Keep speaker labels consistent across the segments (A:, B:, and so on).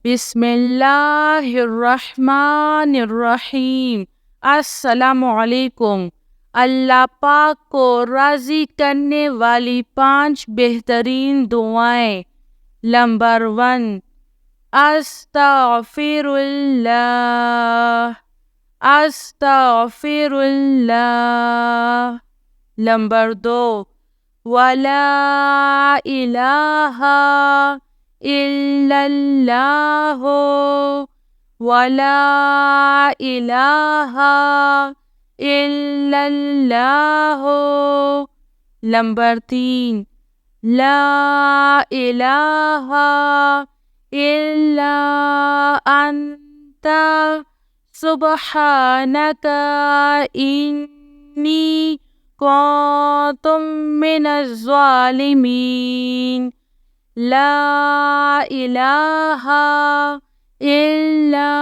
A: بسم اللہ الرحمن الرحیم۔ السلام علیکم۔ اللہ پاک کو راضی کرنے والی 5 بہترین دعائیں۔ نمبر 1، استغفر اللہ، استغفر اللہ۔ نمبر 2، ولا الہ الا اللہ، ولا الہ الا اللہ۔ نمبر 3، لا الہ الا انت سبحانک انی کنت من الظالمین۔ لا الہ الا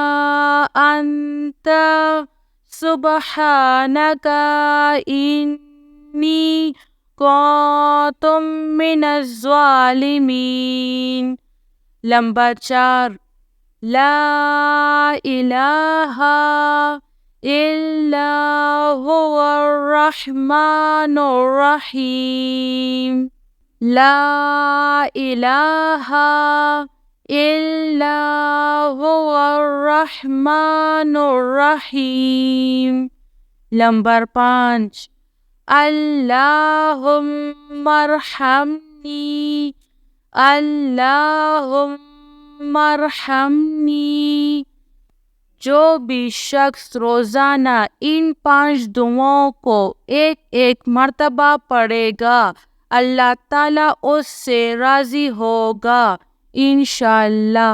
A: انت سبحانک انی کنت من الظالمین۔ نمبر 4، لا الہ الا هو الرحمن الرحیم۔ لا الہ الا هو الرحمن الرحیم۔ نمبر 5، اللہم ارحمنی، اللہم ارحمنی۔ جو بھی شخص روزانہ ان 5 دعاؤں کو ایک مرتبہ پڑھے گا، اللہ تعالیٰ اس سے راضی ہوگا انشاءاللہ۔